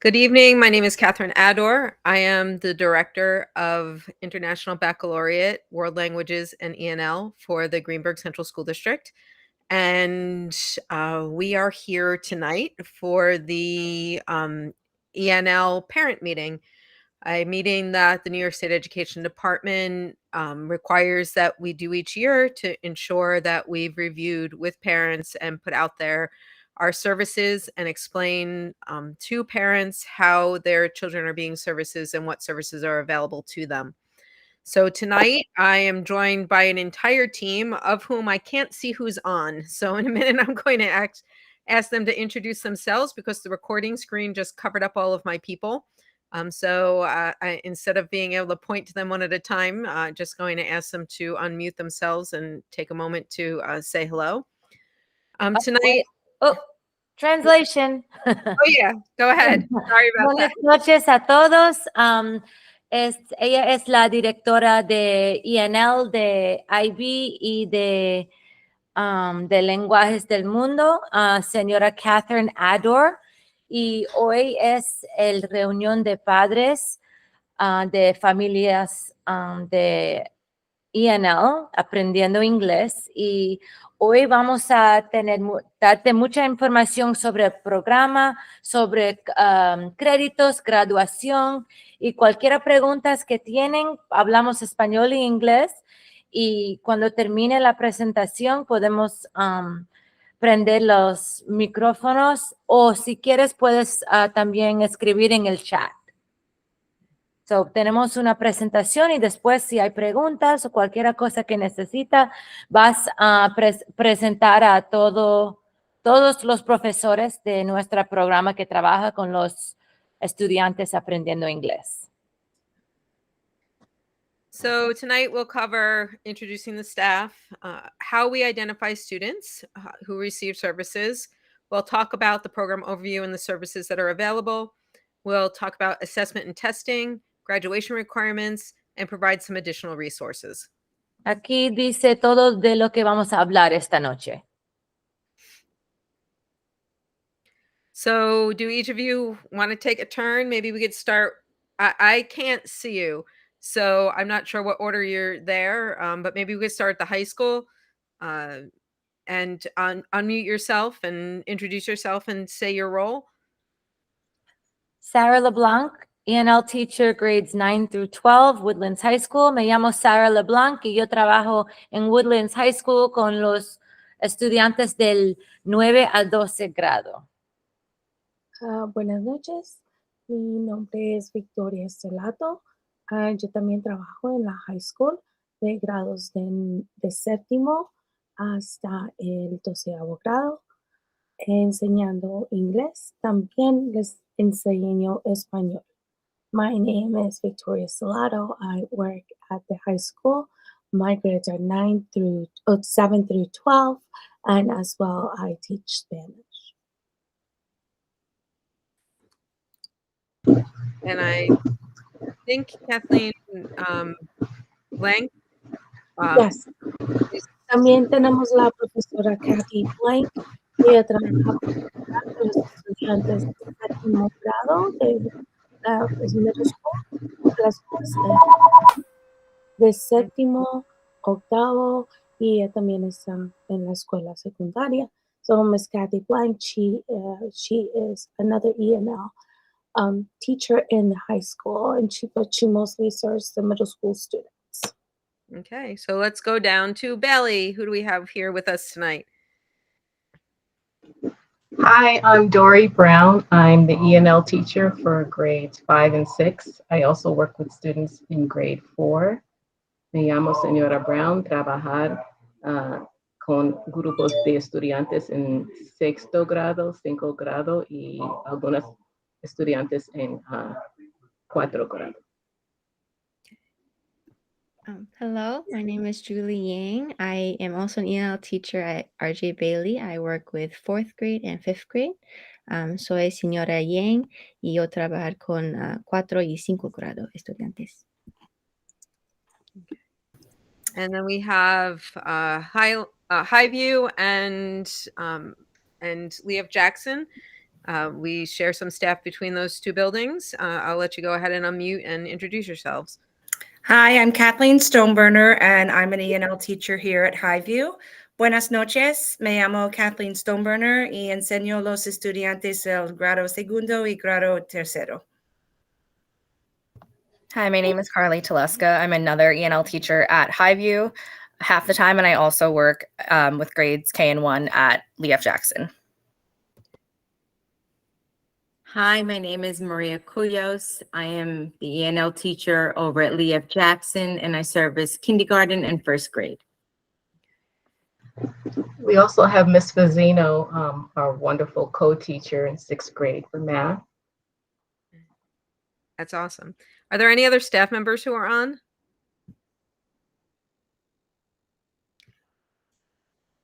Good evening. My name is Catherine Ador. I am the Director of International Baccalaureate, World Languages, and ENL for the Greenburgh Central School District. And we are here tonight for the ENL parent meeting, a meeting that the New York State Education Department requires that we do each year to ensure that we've reviewed with parents and put out there our services and explain to parents how their children are being services and what services are available to them. So tonight I am joined by an entire team of whom I can't see who's on. So in a minute, I'm going to ask them to introduce themselves because the recording screen just covered up all of my people. Instead of being able to point to them one at a time, just going to ask them to unmute themselves and take a moment to say hello. Tonight. Translation. Oh yeah, go ahead. Sorry about that. Buenas noches a todos. Ella es la directora de ENL, de IB y de Lenguajes del Mundo, señora Catherine Ador. Y hoy es el reunión de padres de familias de ENL, aprendiendo inglés, y hoy vamos a darte mucha información sobre el programa, sobre créditos, graduación, y cualquier pregunta que tienen, hablamos español e inglés, y cuando termine la presentación podemos prender los micrófonos, o si quieres puedes también escribir en el chat. So, tenemos una presentación y después si hay preguntas o cualquier cosa que necesita, vas a presentar a todos los profesores de nuestro programa que trabaja con los estudiantes aprendiendo inglés. So tonight we'll cover introducing the staff, how we identify students who receive services. We'll talk about the program overview and the services that are available. We'll talk about assessment and testing, graduation requirements, and provide some additional resources. Aquí dice todo de lo que vamos a hablar esta noche. So do each of you want to take a turn? Maybe we could start. I can't see you, so I'm not sure what order you're there, but maybe we could start at the high school and unmute yourself and introduce yourself and say your role. Sarah LeBlanc, ENL teacher, grades 9 through 12, Woodlands High School. Me llamo Sarah LeBlanc y yo trabajo en Woodlands High School con los estudiantes del 9 al 12 grado. Buenas noches, mi nombre es Victoria Celato. Yo también trabajo en la high school de grados de séptimo hasta el 12º grado, enseñando inglés. También les enseño español. My name is Victoria Celato. I work at the high school. My grades are 7 through 12, and as well I teach Spanish. And I think Kathleen Blank. Yes. También tenemos la profesora Kathy Blank. Ella trabaja con los estudiantes de séptimo grado de middle school, las de séptimo, octavo, y ella también está en la escuela secundaria. So Miss Kathy Blank, she is another ENL teacher in the high school, and she mostly serves the middle school students. Okay, so let's go down to Bailey. Who do we have here with us tonight? Hi, I'm Dory Brown. I'm the ENL teacher for grades 5 and 6. I also work with students in grade 4. Me llamo señora Brown, trabajar con grupos de estudiantes en 6º grado, 5 grado y algunos estudiantes en 4 grado. Hello, my name is Julie Yang. I am also an ENL teacher at RJ Bailey. I work with 4th grade and 5th grade. Soy señora Yang y yo trabajar con 4 y 5 grado estudiantes. And then we have Highview and Leah Jackson. We share some staff between those two buildings. I'll let you go ahead and unmute and introduce yourselves. Hi, I'm Kathleen Stoneburner, and I'm an ENL teacher here at Highview. Buenas noches, me llamo Kathleen Stoneburner y enseño los estudiantes del grado segundo y grado tercero. Hi, my name is Carly Teleska. I'm another ENL teacher at Highview half the time, and I also work with grades K and 1 at Lee F. Jackson. Hi, my name is Maria Cuyos. I am the ENL teacher over at Lee F. Jackson, and I serve as kindergarten and first grade. We also have Miss Fazzino, our wonderful co-teacher in 6th grade for math. That's awesome. Are there any other staff members who are on?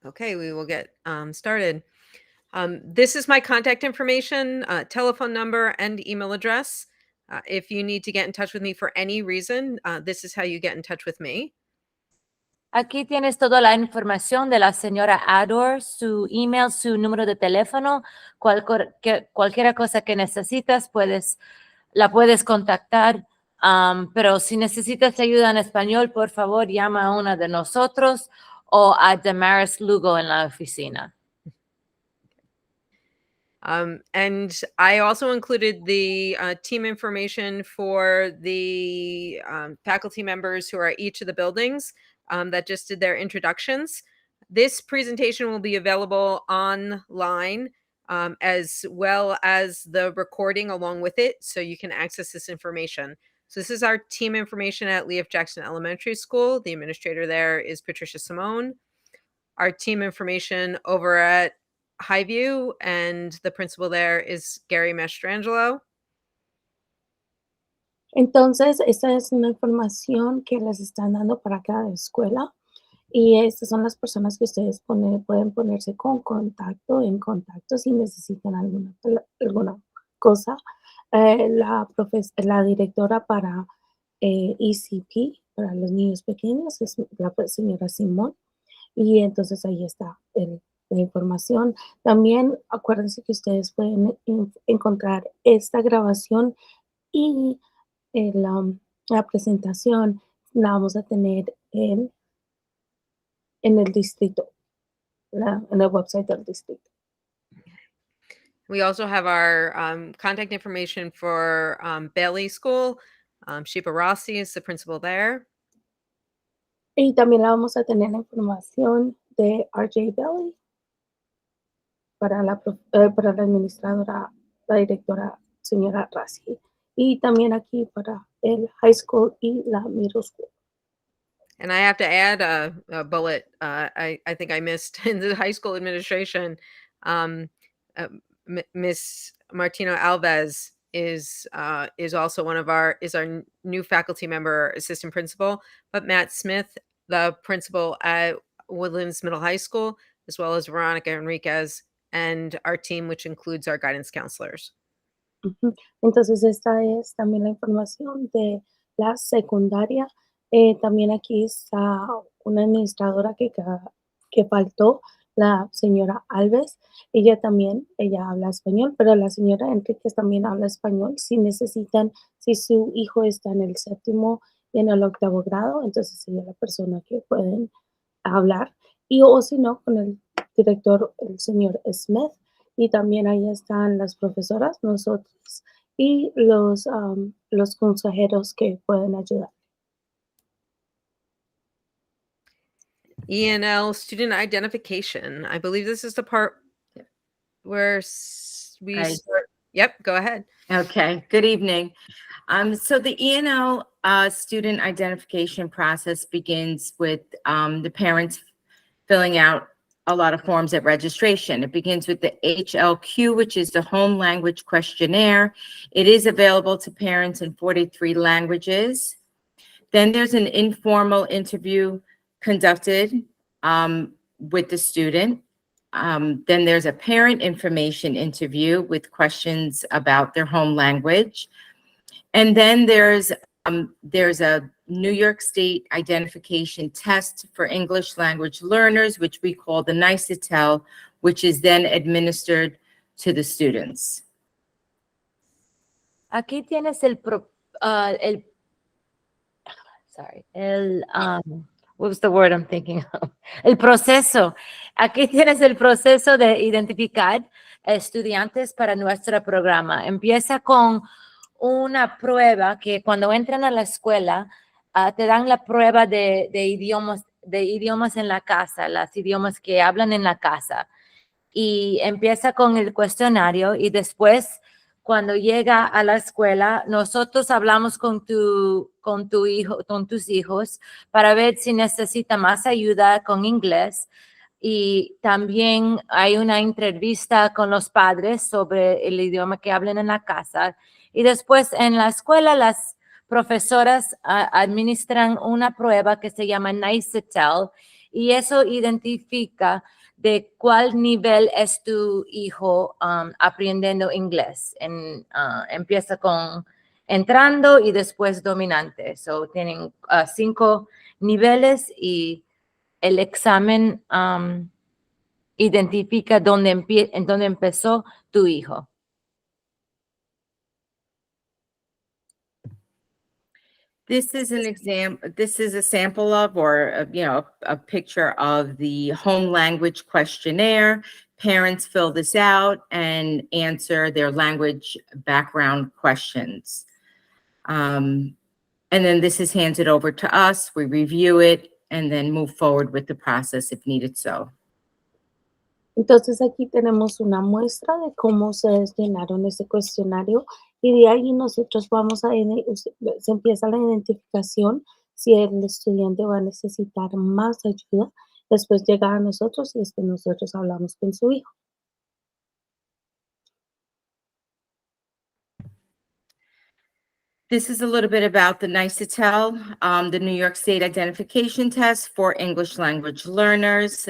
Okay, we will get started. This is my contact information, telephone number, and email address. If you need to get in touch with me for any reason, this is how you get in touch with me. Aquí tienes toda la información de la señora Ador, su email, su número de teléfono, cualquier cosa que necesitas, la puedes contactar. Pero si necesitas ayuda en español, por favor, llama a una de nosotros o a Damaris Lugo en la oficina. And I also included the team information for the faculty members who are at each of the buildings that just did their introductions. This presentation will be available online as well as the recording along with it, so you can access this information. So this is our team information at Lee F. Jackson Elementary School. The administrator there is Patricia Simone. Our team information over at Highview, and the principal there is Gary Mastrangelo. Entonces, esta es una información que les están dando para cada escuela y estas son las personas que ustedes pueden ponerse en contacto si necesitan alguna cosa. La directora para ECP, para los niños pequeños, es la señora Simón, y entonces ahí está la información. También acuérdense que ustedes pueden encontrar esta grabación y la presentación la vamos a tener en el distrito, en el website del distrito. We also have our contact information for Bailey School. Shipa Rossi is the principal there. Y también la vamos a tener la información de RJ Bailey para la administradora, la directora, señora Rossi. Y también aquí para el high school y la middle school. And I have to add a bullet. I think I missed in the high school administration. Miss Martino Alves is also our new faculty member, assistant principal. But Matt Smith, the principal at Woodlands Middle High School, as well as Veronica Enriquez, and our team, which includes our guidance counselors. Entonces, esta es también la información de la secundaria. También aquí está una administradora que faltó, la señora Alves. Ella habla español, pero la señora Enríquez también habla español. Si su hijo está en el 7º y en el 8º grado, entonces ella es la persona que pueden hablar. O si no, con el director, el señor Smith. Y también ahí están las profesoras, nosotros, y los consejeros que pueden ayudar. ENL student identification. I believe this is the part where we start. Yep, go ahead. Okay, good evening. So the ENL student identification process begins with the parents filling out a lot of forms at registration. It begins with the HLQ, which is the Home Language Questionnaire. It is available to parents in 43 languages. Then there's an informal interview conducted with the student. Then there's a parent information interview with questions about their home language. And then there's a New York State identification test for English language learners, which we call the NICETEL, which is then administered to the students. Aquí tienes what was the word I'm thinking of? El proceso. Aquí tienes el proceso de identificar estudiantes para nuestro programa. Empieza con una prueba que cuando entran a la escuela te dan la prueba de idiomas en la casa, los idiomas que hablan en la casa. Y empieza con el cuestionario y después cuando llega a la escuela, nosotros hablamos con tu hijo, con tus hijos para ver si necesita más ayuda con inglés. Y también hay una entrevista con los padres sobre el idioma que hablan en la casa. Y después en la escuela las profesoras administran una prueba que se llama NICETEL y eso identifica de cuál nivel es tu hijo aprendiendo inglés. Empieza con entrando y después dominante. So, tienen 5 niveles y el examen identifica dónde empezó tu hijo. This is an example. This is a sample of, or a picture of the home language questionnaire. Parents fill this out and answer their language background questions. And then this is handed over to us. We review it and then move forward with the process if needed so. Entonces aquí tenemos una muestra de cómo se llenaron ese cuestionario y de ahí nosotros se empieza la identificación si el estudiante va a necesitar más ayuda, después llega a nosotros y después nosotros hablamos con su hijo. This is a little bit about the NICETEL, the New York State Identification Test for English Language Learners.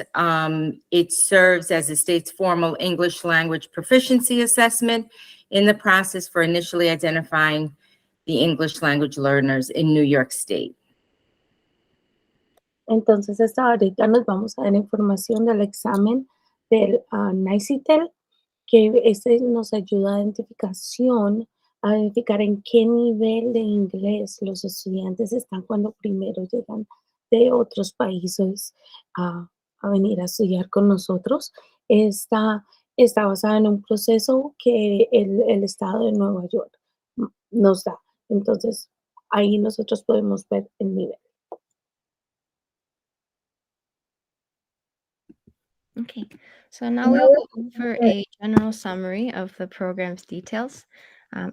It serves as the state's formal English language proficiency assessment in the process for initially identifying the English language learners in New York State. Entonces, ahorita nos vamos a dar información del examen del NICETEL, que ese nos ayuda a identificar en qué nivel de inglés los estudiantes están cuando primero llegan de otros países a venir a estudiar con nosotros. Está basada en un proceso que el estado de Nueva York nos da. Entonces, ahí nosotros podemos ver el nivel. Okay, so now we'll go over a general summary of the program's details.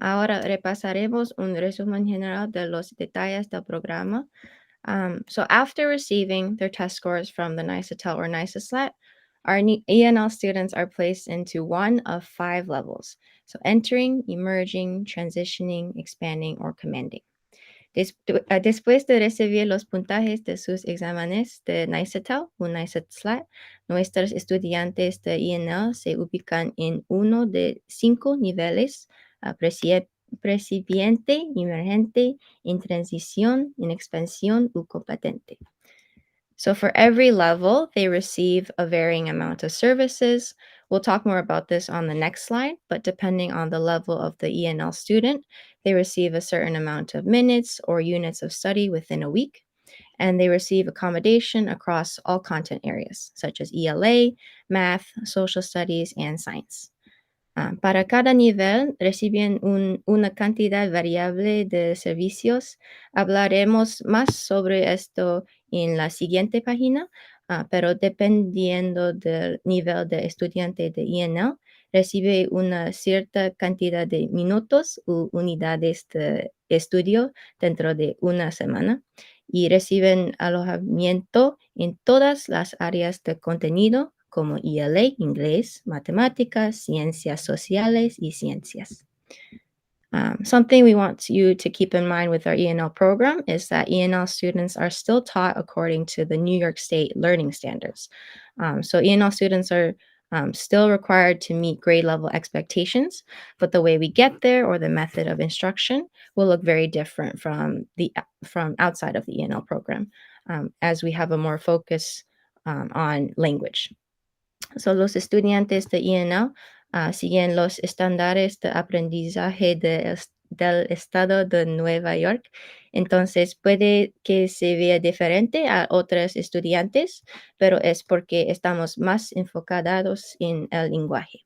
Ahora repasaremos un resumen general de los detalles del programa. So after receiving their test scores from the NICETEL or NICESLAT, our ENL students are placed into one of 5 levels. So entering, emerging, transitioning, expanding, or commanding. Después de recibir los puntajes de sus exámenes de NICETEL o NICESLAT, nuestros estudiantes de ENL se ubican en uno de 5 niveles: principiante, emergente, en transición, en expansión o competente. So for every level, they receive a varying amount of services. We'll talk more about this on the next slide, but depending on the level of the ENL student, they receive a certain amount of minutes or units of study within a week, and they receive accommodation across all content areas, such as ELA, math, social studies, and science. Para cada nivel reciben una cantidad variable de servicios. Hablaremos más sobre esto en la siguiente página, pero dependiendo del nivel de estudiante de ENL, recibe una cierta cantidad de minutos u unidades de estudio dentro de una semana y reciben alojamiento en todas las áreas de contenido como ELA, inglés, matemáticas, ciencias sociales y ciencias. Something we want you to keep in mind with our ENL program is that ENL students are still taught according to the New York State learning standards. So ENL students are still required to meet grade level expectations, but the way we get there or the method of instruction will look very different from outside of the ENL program, as we have a more focus on language. So los estudiantes de ENL siguen los estándares de aprendizaje del estado de Nueva York. Entonces puede que se vea diferente a otros estudiantes, pero es porque estamos más enfocados en el lenguaje.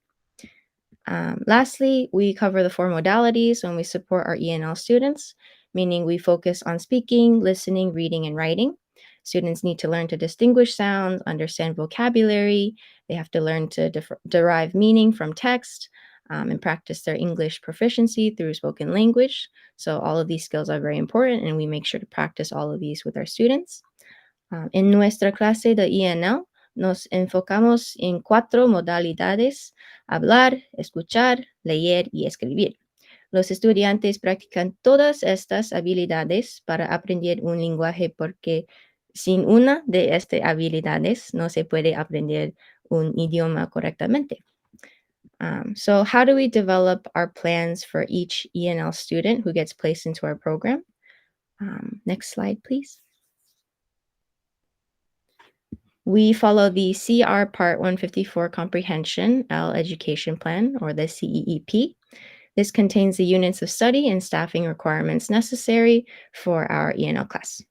Lastly, we cover the 4 modalities when we support our ENL students, meaning we focus on speaking, listening, reading, and writing. Students need to learn to distinguish sounds, understand vocabulary. They have to learn to derive meaning from text and practice their English proficiency through spoken language. So all of these skills are very important, and we make sure to practice all of these with our students. En nuestra clase de ENL, nos enfocamos en 4 modalidades: hablar, escuchar, leer y escribir. Los estudiantes practican todas estas habilidades para aprender un lenguaje porque sin una de estas habilidades no se puede aprender un idioma correctamente. So how do we develop our plans for each ENL student who gets placed into our program? Next slide, please. We follow the CR Part 154 Comprehension L Education Plan, or the CEEP. This contains the units of study and staffing requirements necessary for our ENL class.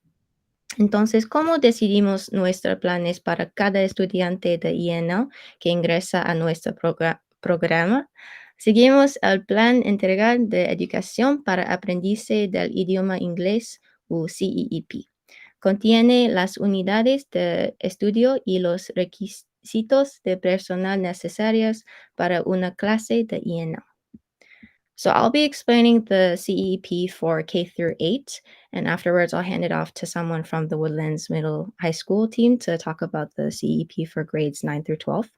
Entonces, ¿cómo decidimos nuestros planes para cada estudiante de ENL que ingresa a nuestro programa? Seguimos el Plan Integral de Educación para Aprendizaje del Idioma Inglés, o CEEP. Contiene las unidades de estudio y los requisitos de personal necesarios para una clase de ENL. So I'll be explaining the CEP for K through 8, and afterwards I'll hand it off to someone from the Woodlands Middle High School team to talk about the CEP for grades 9 through 12.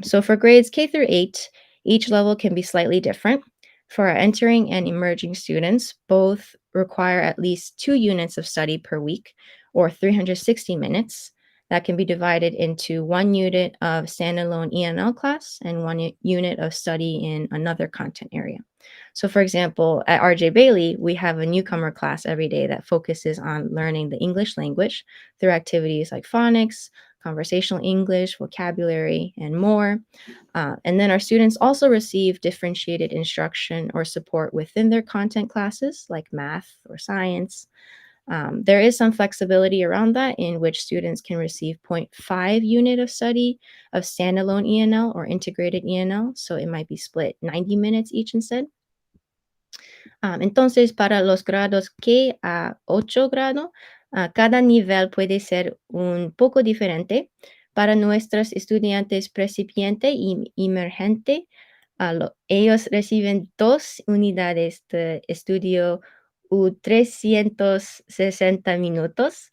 So for grades K through 8, each level can be slightly different. For our entering and emerging students, both require at least 2 units of study per week, or 360 minutes. That can be divided into 1 unit of standalone ENL class and 1 unit of study in another content area. So for example, at RJ Bailey, we have a newcomer class every day that focuses on learning the English language through activities like phonics, conversational English, vocabulary, and more. And then our students also receive differentiated instruction or support within their content classes like math or science. There is some flexibility around that, in which students can receive 0.5 unit of study of standalone ENL or integrated ENL, so it might be split 90 minutes each instead. Entonces, para los grados K a 8 grado, cada nivel puede ser un poco diferente. Para nuestros estudiantes principiante y emergente, ellos reciben 2 unidades de estudio u 360 minutos.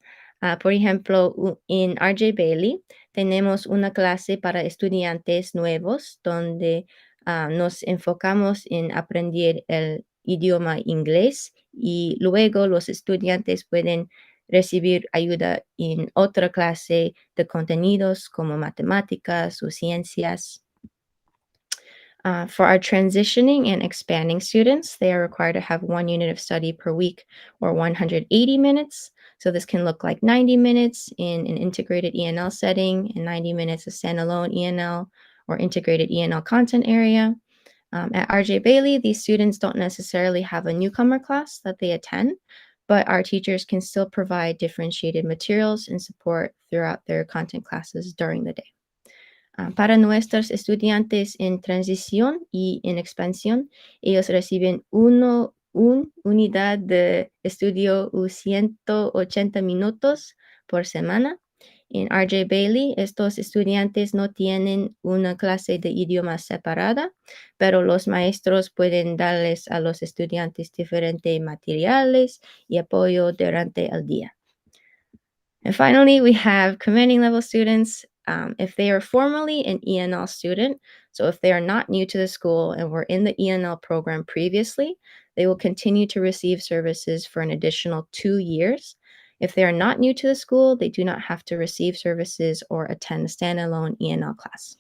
Por ejemplo, en RJ Bailey tenemos una clase para estudiantes nuevos donde nos enfocamos en aprender el idioma inglés, y luego los estudiantes pueden recibir ayuda en otra clase de contenidos como matemáticas o ciencias. For our transitioning and expanding students, they are required to have 1 unit of study per week, or 180 minutes. So this can look like 90 minutes in an integrated ENL setting and 90 minutes of standalone ENL or integrated ENL content area. At RJ Bailey, these students don't necessarily have a newcomer class that they attend, but our teachers can still provide differentiated materials and support throughout their content classes during the day. Para nuestros estudiantes en transición y en expansión, ellos reciben una unidad de estudio u 180 minutos por semana. En RJ Bailey, estos estudiantes no tienen una clase de idioma separada, pero los maestros pueden darles a los estudiantes diferentes materiales y apoyo durante el día. And finally, we have commanding level students. If they are formerly an ENL student, so if they are not new to the school and were in the ENL program previously, they will continue to receive services for an additional 2 years. If they are not new to the school, they do not have to receive services or attend a standalone ENL class.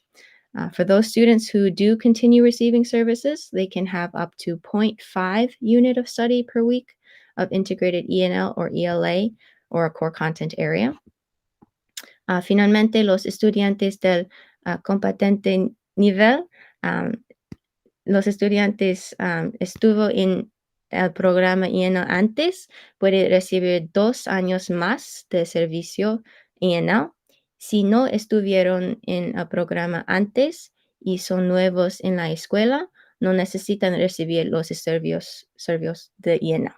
For those students who do continue receiving services, they can have up to 0.5 unit of study per week of integrated ENL or ELA or a core content area. Finalmente, los estudiantes del competente nivel Los estudiantes estuvo en el programa ENL antes, puede recibir 2 años más de servicio ENL. Si no estuvieron en el programa antes y son nuevos en la escuela, no necesitan recibir los servicios de ENL.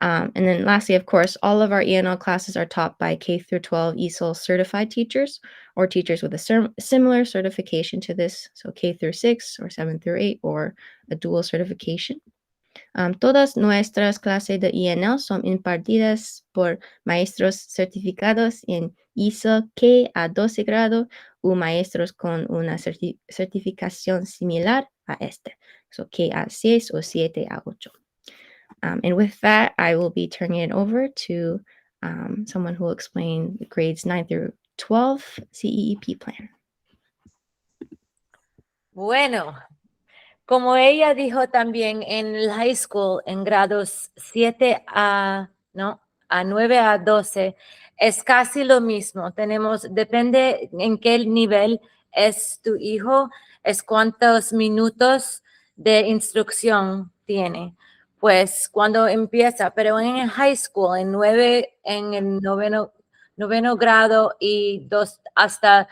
And then lastly, of course, all of our ENL classes are taught by K through 12 ESOL certified teachers or teachers with a similar certification to this, so K through 6 or 7 through 8 or a dual certification. Todas nuestras clases de ENL son impartidas por maestros certificados en ISO K a 12 grado o maestros con una certificación similar a este, so K a 6 o 7 a 8. And with that, I will be turning it over to someone who will explain the grades 9 through 12 CEEP plan. Bueno, como ella dijo también en el high school, en grados 7 a 9 a 12, es casi lo mismo. Depende en qué nivel es tu hijo, es cuántos minutos de instrucción tiene. Pues cuando empieza, pero en el high school, en el noveno grado y hasta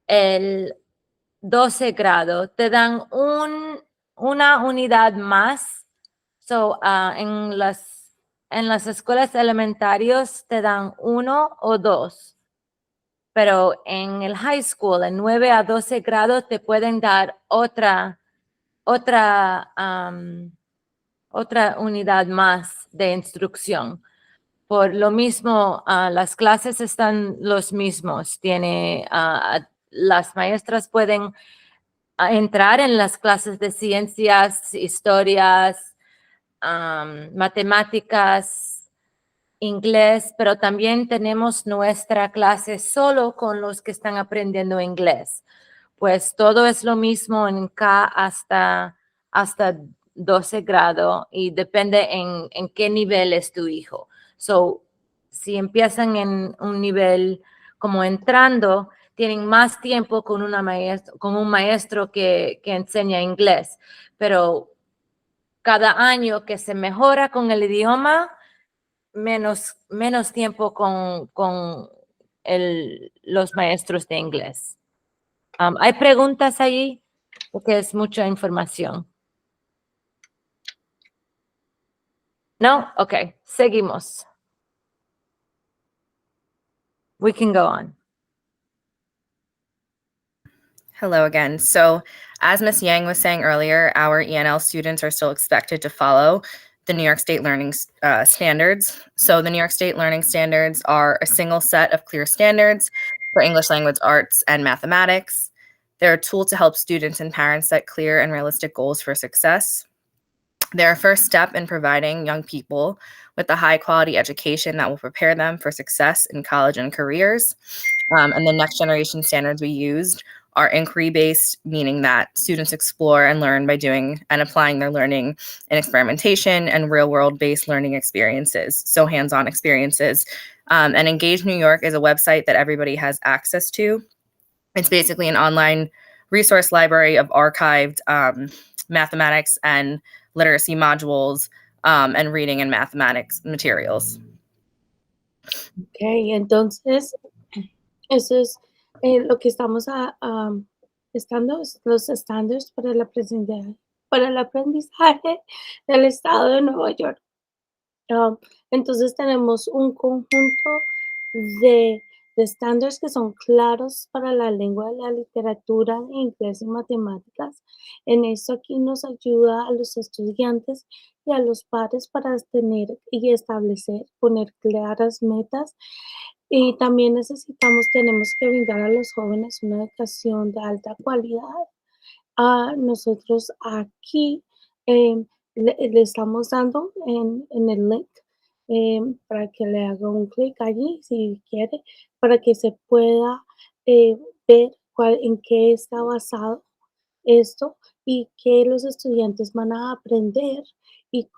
el 12 grado, te dan una unidad más. So, en las escuelas elementarias te dan 1 o 2. Pero en el high school, en 9 a 12 grados, te pueden dar otra unidad más de instrucción. Por lo mismo, las clases están los mismos. Las maestras pueden entrar en las clases de ciencias, historias, matemáticas, inglés, pero también tenemos nuestra clase solo con los que están aprendiendo inglés. Pues todo es lo mismo en K hasta 12 grado y depende en qué nivel es tu hijo. So, si empiezan en un nivel como entrando, tienen más tiempo con un maestro que enseña inglés, pero cada año que se mejora con el idioma, menos tiempo con los maestros de inglés. ¿Hay preguntas ahí? Porque es mucha información. ¿No? Ok, seguimos. We can go on. Hello again. So as Ms. Yang was saying earlier, our ENL students are still expected to follow the New York State Learning Standards. So the New York State Learning Standards are a single set of clear standards for English language arts and mathematics. They're a tool to help students and parents set clear and realistic goals for success. They're a first step in providing young people with a high quality education that will prepare them for success in college and careers. And the next generation standards we used are inquiry-based, meaning that students explore and learn by doing and applying their learning in experimentation and real-world-based learning experiences, so hands-on experiences. And Engage New York is a website that everybody has access to. It's basically an online resource library of archived mathematics and literacy modules and reading and mathematics materials. Ok, entonces, eso es lo que estamos los estándares para el aprendizaje del estado de Nueva York. Entonces tenemos un conjunto de estándares que son claros para la lengua, la literatura, inglés y matemáticas. En esto aquí nos ayuda a los estudiantes y a los padres para tener y poner claras metas. Y también tenemos que brindar a los jóvenes una educación de alta calidad. Nosotros aquí le estamos dando en el link para que le haga un clic allí si quiere, para que se pueda ver en qué está basado esto y qué los estudiantes van a aprender y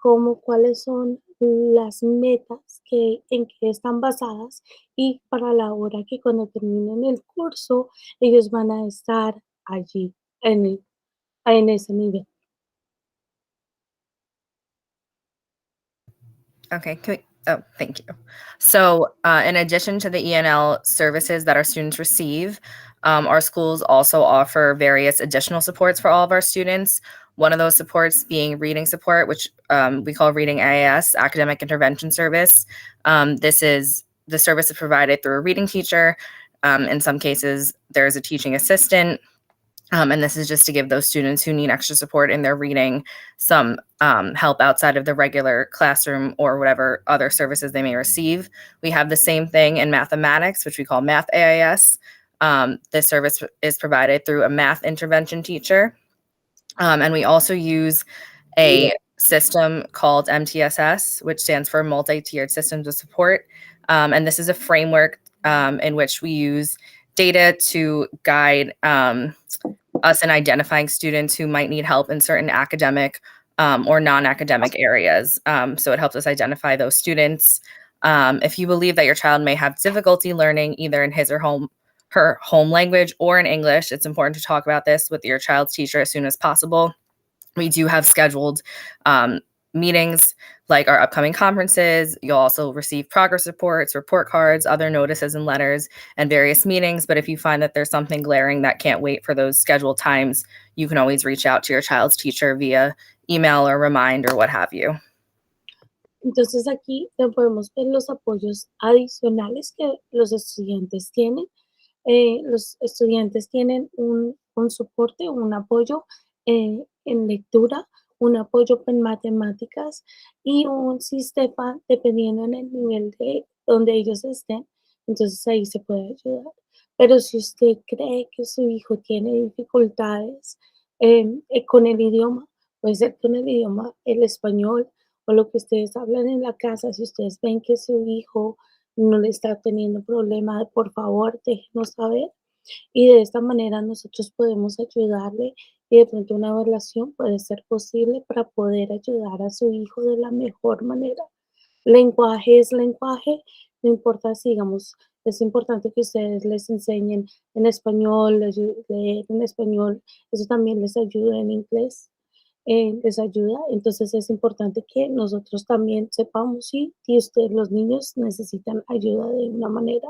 cuáles son las metas en que están basadas y para la hora que cuando terminen el curso ellos van a estar allí en ese nivel. Okay, thank you. So in addition to the ENL services that our students receive, our schools also offer various additional supports for all of our students. One of those supports being reading support, which we call Reading AIS, Academic Intervention Service. The service is provided through a reading teacher. In some cases, there's a teaching assistant. And this is just to give those students who need extra support in their reading some help outside of the regular classroom or whatever other services they may receive. We have the same thing in mathematics, which we call Math AIS. This service is provided through a math intervention teacher. And we also use a system called MTSS, which stands for Multi-Tiered Systems of Support. And this is a framework in which we use data to guide us in identifying students who might need help in certain academic or non-academic areas. So it helps us identify those students. If you believe that your child may have difficulty learning either in his or her home language or in English, it's important to talk about this with your child's teacher as soon as possible. We do have scheduled meetings like our upcoming conferences. You'll also receive progress reports, report cards, other notices and letters, and various meetings. But if you find that there's something glaring that can't wait for those scheduled times, you can always reach out to your child's teacher via email or remind or what have you. Entonces aquí podemos ver los apoyos adicionales que los estudiantes tienen. Los estudiantes tienen un soporte, un apoyo en lectura, un apoyo en matemáticas y un sistema dependiendo en el nivel de donde ellos estén. Entonces ahí se puede ayudar. Pero si usted cree que su hijo tiene dificultades con el idioma, puede ser con el idioma, el español o lo que ustedes hablan en la casa, si ustedes ven que su hijo no le está teniendo problema, por favor, déjenos saber. Y de esta manera nosotros podemos ayudarle y de pronto una evaluación puede ser posible para poder ayudar a su hijo de la mejor manera. Lenguaje es lenguaje, no importa si, digamos, es importante que ustedes les enseñen en español, leer en español, eso también les ayuda en inglés. Les ayuda, entonces es importante que nosotros también sepamos si ustedes, los niños, necesitan ayuda de una manera.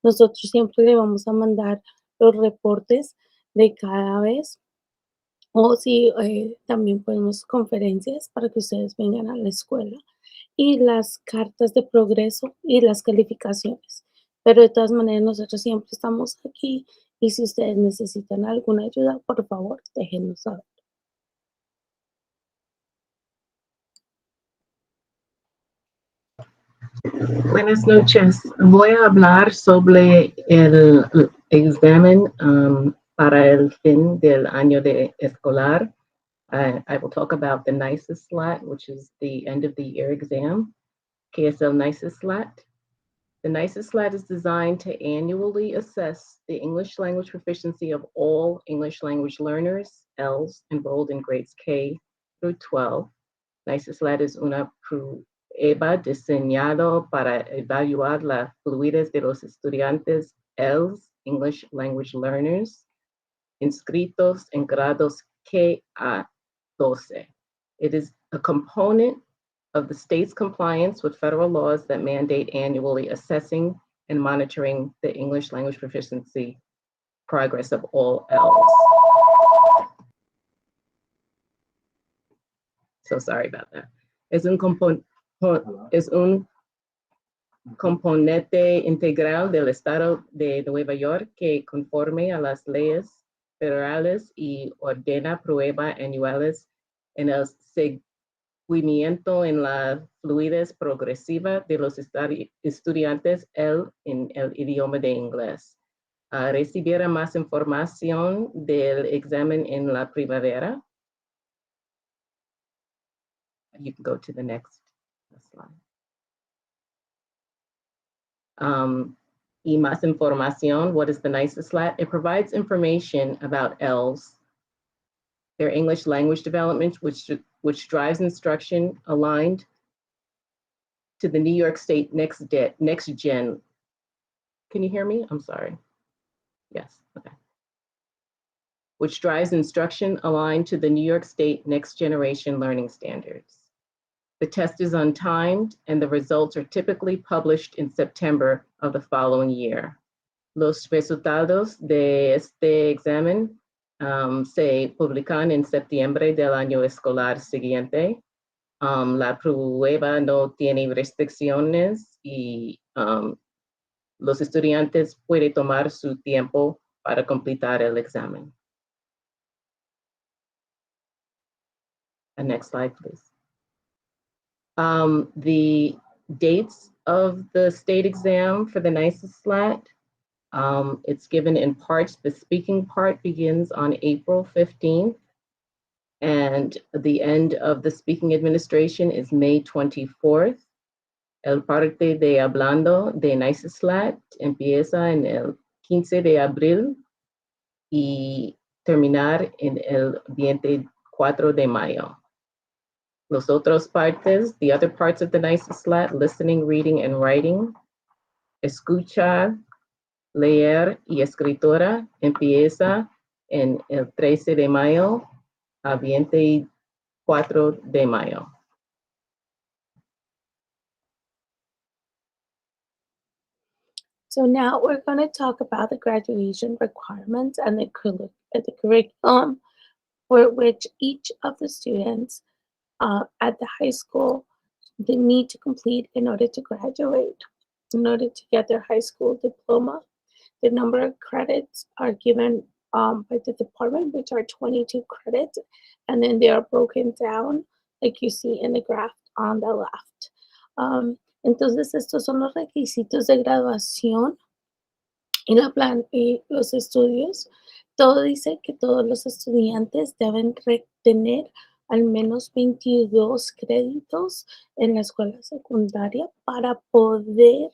Nosotros siempre le vamos a mandar los reportes de cada vez o si también podemos conferencias para que ustedes vengan a la escuela y las cartas de progreso y las calificaciones. Pero de todas maneras nosotros siempre estamos aquí y si ustedes necesitan alguna ayuda, por favor, déjenos saber. Buenas noches. Voy a hablar sobre el examen para el fin del año escolar. I will talk about the NICES SLAT, which is the end of the year exam, KSL NICES SLAT. The NICES SLAT is designed to annually assess the English language proficiency of all English language learners, ELs, enrolled in grades K through 12. NICES SLAT es una prueba diseñado para evaluar la fluidez de los estudiantes ELs, English language learners, inscritos en grados K a 12. It is a component of the state's compliance with federal laws that mandate annually assessing and monitoring the English language proficiency progress of all ELs. So sorry about that. Es un componente integral del Estado de Nueva York que conforme a las leyes federales y ordena pruebas anuales en el seguimiento en la fluidez progresiva de los estudiantes en el idioma de inglés. Recibirá más información del examen en la primavera. You can go to the next slide. Y más información, what is the NICES SLAT? It provides information about ELs, their English language development, which drives instruction aligned to the New York State Next Gen. Can you hear me? I'm sorry. Yes, okay. which drives instruction aligned to the New York State Next Generation Learning Standards. The test is untimed, and the results are typically published in September of the following year. Los resultados de este examen se publican en septiembre del año escolar siguiente. La prueba no tiene restricciones y los estudiantes pueden tomar su tiempo para completar el examen. Next slide, please. The dates of the state exam for the NYSESLAT, it's given in parts. The speaking part begins on April 15th, and the end of the speaking administration is May 24th. El parte de hablando de NYSESLAT empieza en el 15 de abril y terminar en el 24 de mayo. Los otros partes, the other parts of the NYSESLAT, listening, reading, and writing, escuchar, leer y escritura, empieza en el 13 de mayo a 24 de mayo. So now we're going to talk about the graduation requirements and the curriculum for which each of the students at the high school they need to complete in order to graduate, in order to get their high school diploma. The number of credits are given by the department, which are 22 credits, and then they are broken down like you see in the graph on the left. Entonces, estos son los requisitos de graduación y los estudios. Todo dice que todos los estudiantes deben tener al menos 22 créditos en la escuela secundaria para poder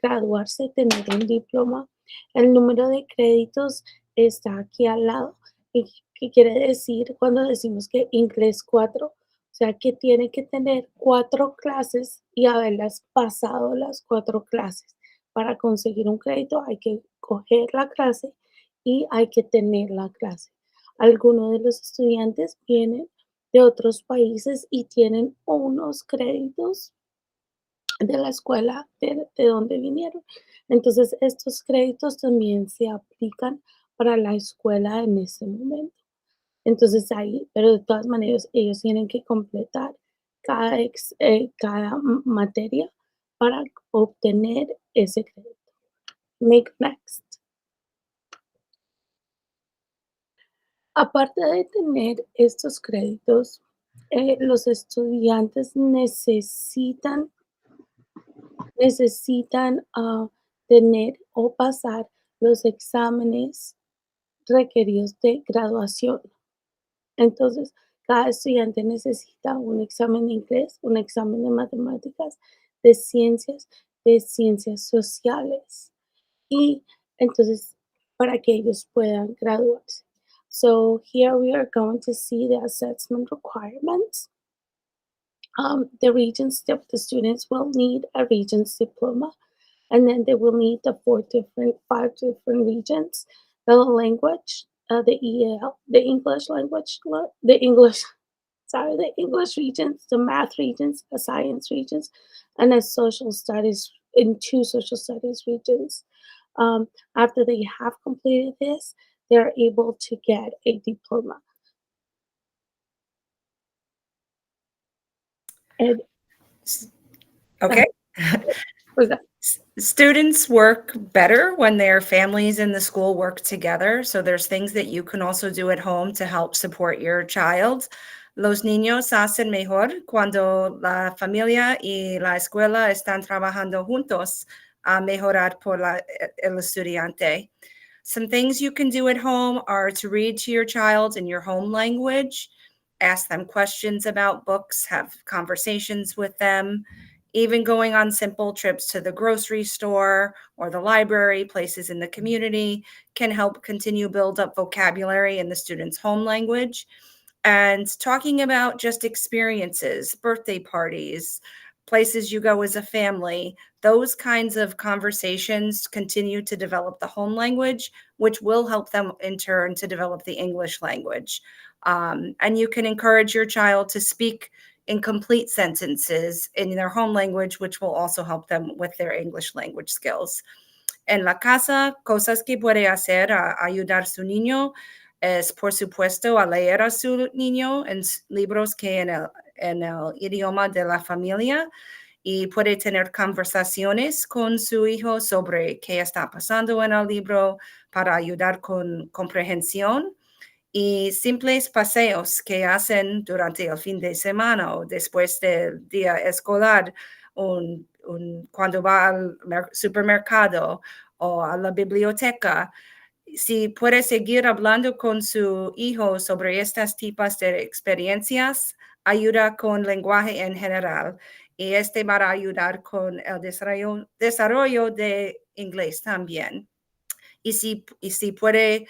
graduarse, tener un diploma. El número de créditos está aquí al lado. ¿Y qué quiere decir cuando decimos que inglés 4? O sea, que tiene que tener 4 clases y haberlas pasado las 4 clases. Para conseguir un crédito hay que coger la clase y hay que tener la clase. Algunos de los estudiantes vienen de otros países y tienen unos créditos de la escuela de donde vinieron. Entonces, estos créditos también se aplican para la escuela en ese momento. Entonces, ahí, pero de todas maneras, ellos tienen que completar cada materia para obtener ese crédito. Make next. Aparte de tener estos créditos, los estudiantes necesitan tener o pasar los exámenes requeridos de graduación. Entonces, cada estudiante necesita un examen de inglés, un examen de matemáticas, de ciencias sociales. Y entonces, para que ellos puedan graduarse. So here we are going to see the assessment requirements. The regions, the students will need a region's diploma, and then they will need the 5 different regions, the language, the ENL, the English language, the English regions, the math regions, the science regions, and a social studies in 2 social studies regions. After they have completed this, they're able to get a diploma. And Okay. Students work better when their families and the school work together. So there's things that you can also do at home to help support your child. Los niños hacen mejor cuando la familia y la escuela están trabajando juntos a mejorar por el estudiante. Some things you can do at home are to read to your child in your home language, ask them questions about books, have conversations with them. Even going on simple trips to the grocery store or the library, places in the community, can help continue build up vocabulary in the student's home language. And talking about just experiences, birthday parties, places you go as a family, those kinds of conversations continue to develop the home language, which will help them in turn to develop the English language. And you can encourage your child to speak in complete sentences in their home language, which will also help them with their English language skills. En la casa, cosas que puede hacer a ayudar a su niño es, por supuesto, a leer a su niño en libros que en el idioma de la familia, y puede tener conversaciones con su hijo sobre qué está pasando en el libro para ayudar con comprensión, y simples paseos que hacen durante el fin de semana o después del día escolar, cuando va al supermercado o a la biblioteca. Si puede seguir hablando con su hijo sobre estas tipos de experiencias, ayuda con lenguaje en general, y este va a ayudar con el desarrollo de inglés también. Y si puede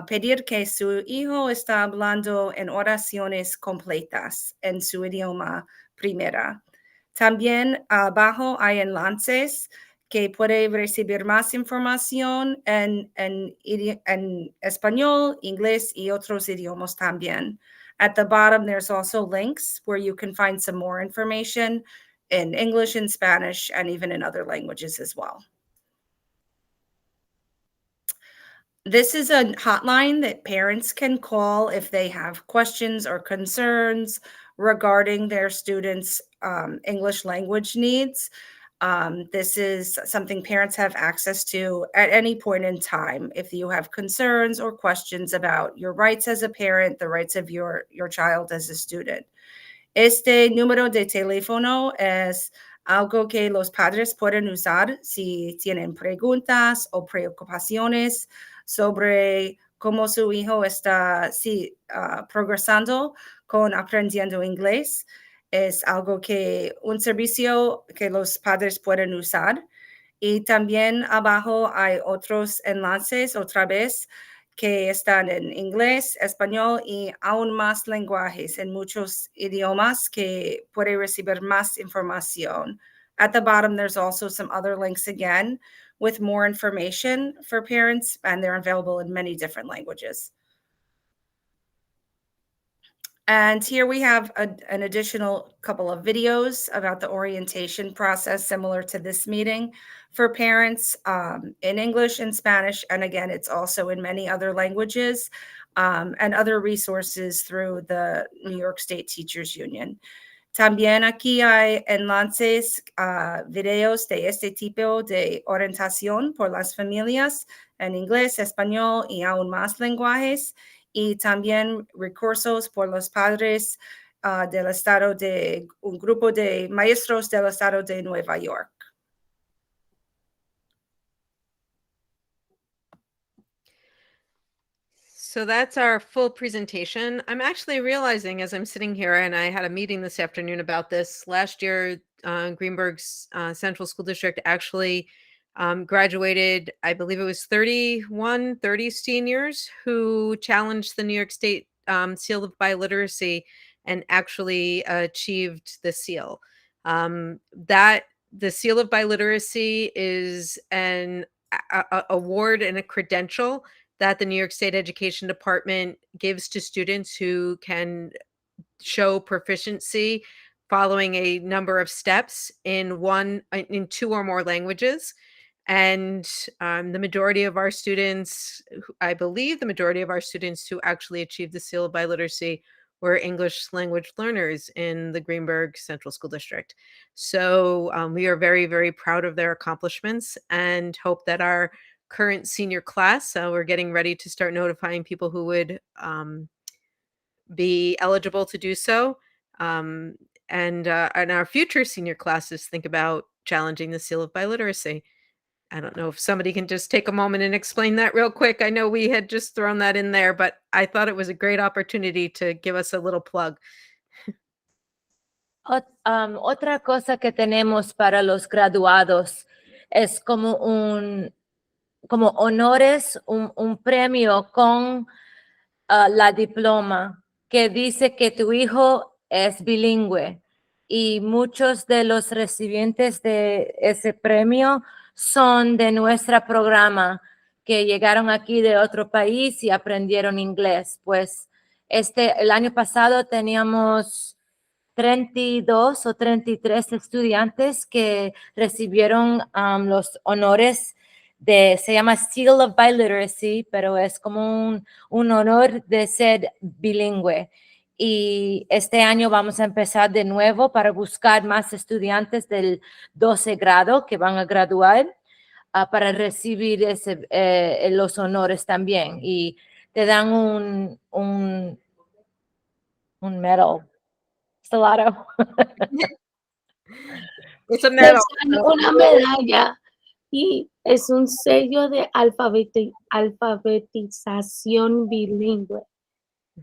pedir que su hijo está hablando en oraciones completas en su idioma primera. También abajo hay enlaces que puede recibir más información en español, inglés y otros idiomas también. At the bottom, there's also links where you can find some more information in English and Spanish and even in other languages as well. This is a hotline that parents can call if they have questions or concerns regarding their students' English language needs. This is something parents have access to at any point in time. If you have concerns or questions about your rights as a parent, the rights of your child as a student. Este número de teléfono es algo que los padres pueden usar si tienen preguntas o preocupaciones sobre cómo su hijo está progresando con aprendiendo inglés. Es algo un servicio que los padres pueden usar. Y también abajo hay otros enlaces, otra vez, que están en inglés, español y aún más lenguajes en muchos idiomas que puede recibir más información. At the bottom, there's also some other links again with more information for parents, and they're available in many different languages. And here we have an additional couple of videos about the orientation process similar to this meeting for parents in English and Spanish. And again, it's also in many other languages and other resources through the New York State Teachers Union. También aquí hay enlaces, videos de este tipo de orientación por las familias en inglés, español y aún más lenguajes. Y también recursos por los padres del estado de un grupo de maestros del estado de Nueva York. So that's our full presentation. I'm actually realizing as I'm sitting here, and I had a meeting this afternoon about this. Last year, Greenburgh's Central School District actually graduated, I believe it was 30 seniors who challenged the New York State seal of biliteracy and actually achieved the seal. The seal of biliteracy is an award and a credential that the New York State Education Department gives to students who can show proficiency following a number of steps in two or more languages. And the majority of our students, I believe the majority of our students who actually achieved the seal of biliteracy were English language learners in the Greenburgh Central School District. So we are very, very proud of their accomplishments and hope that our current senior class, we're getting ready to start notifying people who would be eligible to do so. And our future senior classes think about challenging the seal of biliteracy. I don't know if somebody can just take a moment and explain that real quick. I know we had just thrown that in there, but I thought it was a great opportunity to give us a little plug. Otra cosa que tenemos para los graduados es como honores, un premio con la diploma que dice que tu hijo es bilingüe. y muchos de los recipientes de ese premio son de nuestro programa que llegaron aquí de otro país y aprendieron inglés. Pues el año pasado teníamos 32 o 33 estudiantes que recibieron los honores se llama Seal of Biliteracy, pero es como un honor de ser bilingüe. Y este año vamos a empezar de nuevo para buscar más estudiantes del 12 grado que van a graduar para recibir los honores también. Y te dan un medal. Stellato. It's a Les medal. dan una medalla y es un sello de alfabetización bilingüe.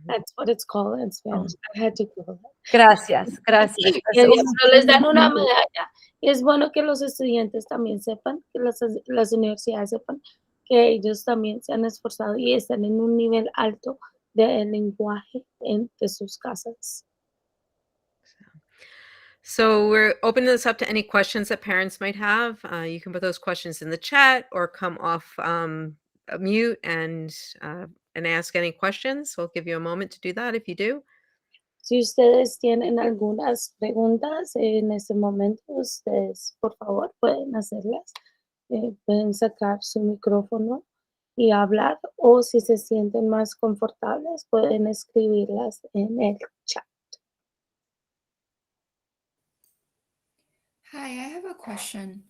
That's what it's called in Spanish. I had to Google that. Gracias. Y eso, les dan una medalla. Y es bueno que los estudiantes también sepan, que las universidades sepan que ellos también se han esforzado y están en un nivel alto del lenguaje de sus casas. So we're opening this up to any questions that parents might have. You can put those questions in the chat or come off mute and ask any questions. We'll give you a moment to do that if you do. Si ustedes tienen algunas preguntas en este momento, ustedes por favor pueden hacerlas. Pueden sacar su micrófono y hablar, o si se sienten más confortables, pueden escribirlas en el chat. Hi, I have a question.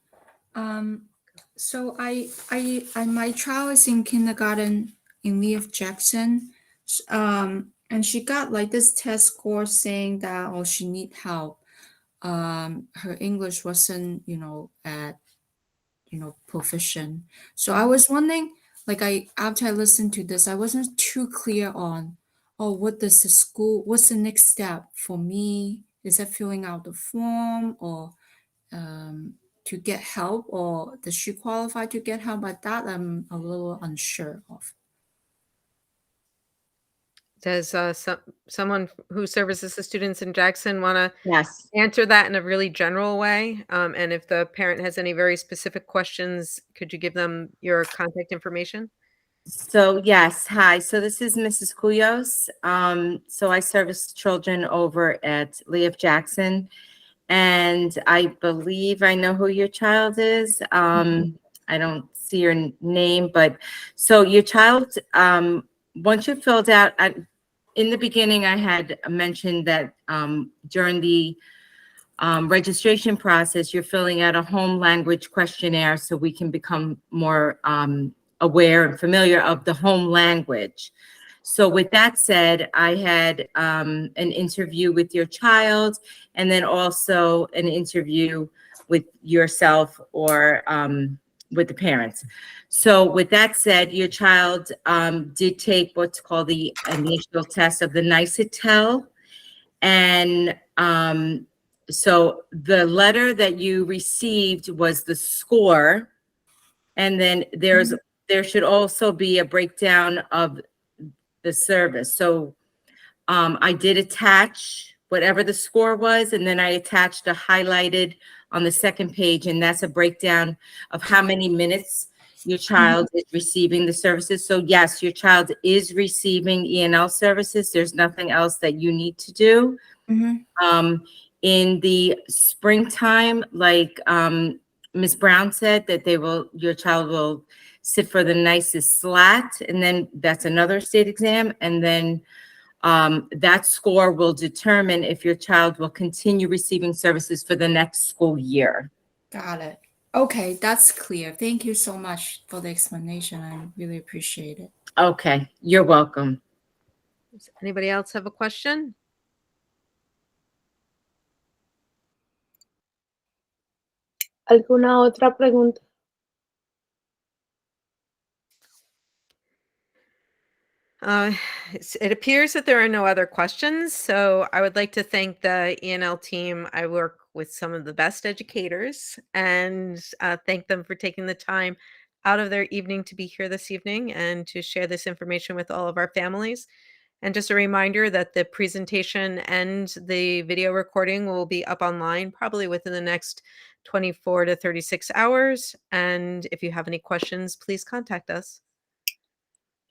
So my child is in kindergarten in Leaf Jackson, and she got like this test score saying that she need help. Her English wasn't, at proficient. So I was wondering, after I listened to this, I wasn't too clear on, what's the next step for me? Is that filling out the form or to get help, or does she qualify to get help? Like that, I'm a little unsure of. Does someone who services the students in Jackson want to Yes. answer that in a really general way? And if the parent has any very specific questions, could you give them your contact information? So yes, hi. So this is Mrs. Cuyos. So I service children over at Leaf Jackson, and I believe I know who your child is. I don't see your name, but so your child, once you filled out, in the beginning, I had mentioned that during the registration process, you're filling out a home language questionnaire so we can become more aware and familiar of the home language. So with that said, I had an interview with your child, and then also an interview with yourself or with the parents. So with that said, your child did take what's called the initial test of the NICETEL. And so the letter that you received was the score. And then there should also be a breakdown of the service. So I did attach whatever the score was, and then I attached a highlighted on the second page, and that's a breakdown of how many minutes your child is receiving the services. So yes, your child is receiving ENL services. There's nothing else that you need to do. In the springtime, like Ms. Brown said, that your child will sit for the nicest slat, and then that's another state exam, and then that score will determine if your child will continue receiving services for the next school year. Got it. Okay, that's clear. Thank you so much for the explanation. I really appreciate it. Okay, you're welcome. Does anybody else have a question? ¿Alguna otra pregunta? It appears that there are no other questions, so I would like to thank the ENL team. I work with some of the best educators, and thank them for taking the time out of their evening to be here this evening and to share this information with all of our families. And just a reminder that the presentation and the video recording will be up online probably within the next 24 to 36 hours. And if you have any questions, please contact us.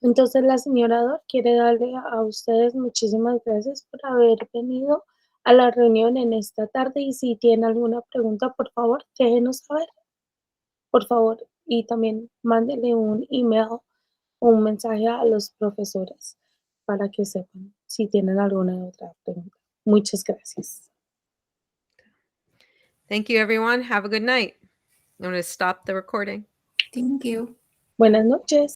Entonces la señora Dor quiere darle a ustedes muchísimas gracias por haber venido a la reunión en esta tarde y si tiene alguna pregunta, por favor, déjenos saber, por favor, y también mándele un email o un mensaje a los profesores para que sepan si tienen alguna otra pregunta. Muchas gracias. Thank you, everyone. Have a good night. I'm going to stop the recording. Thank you. Buenas noches.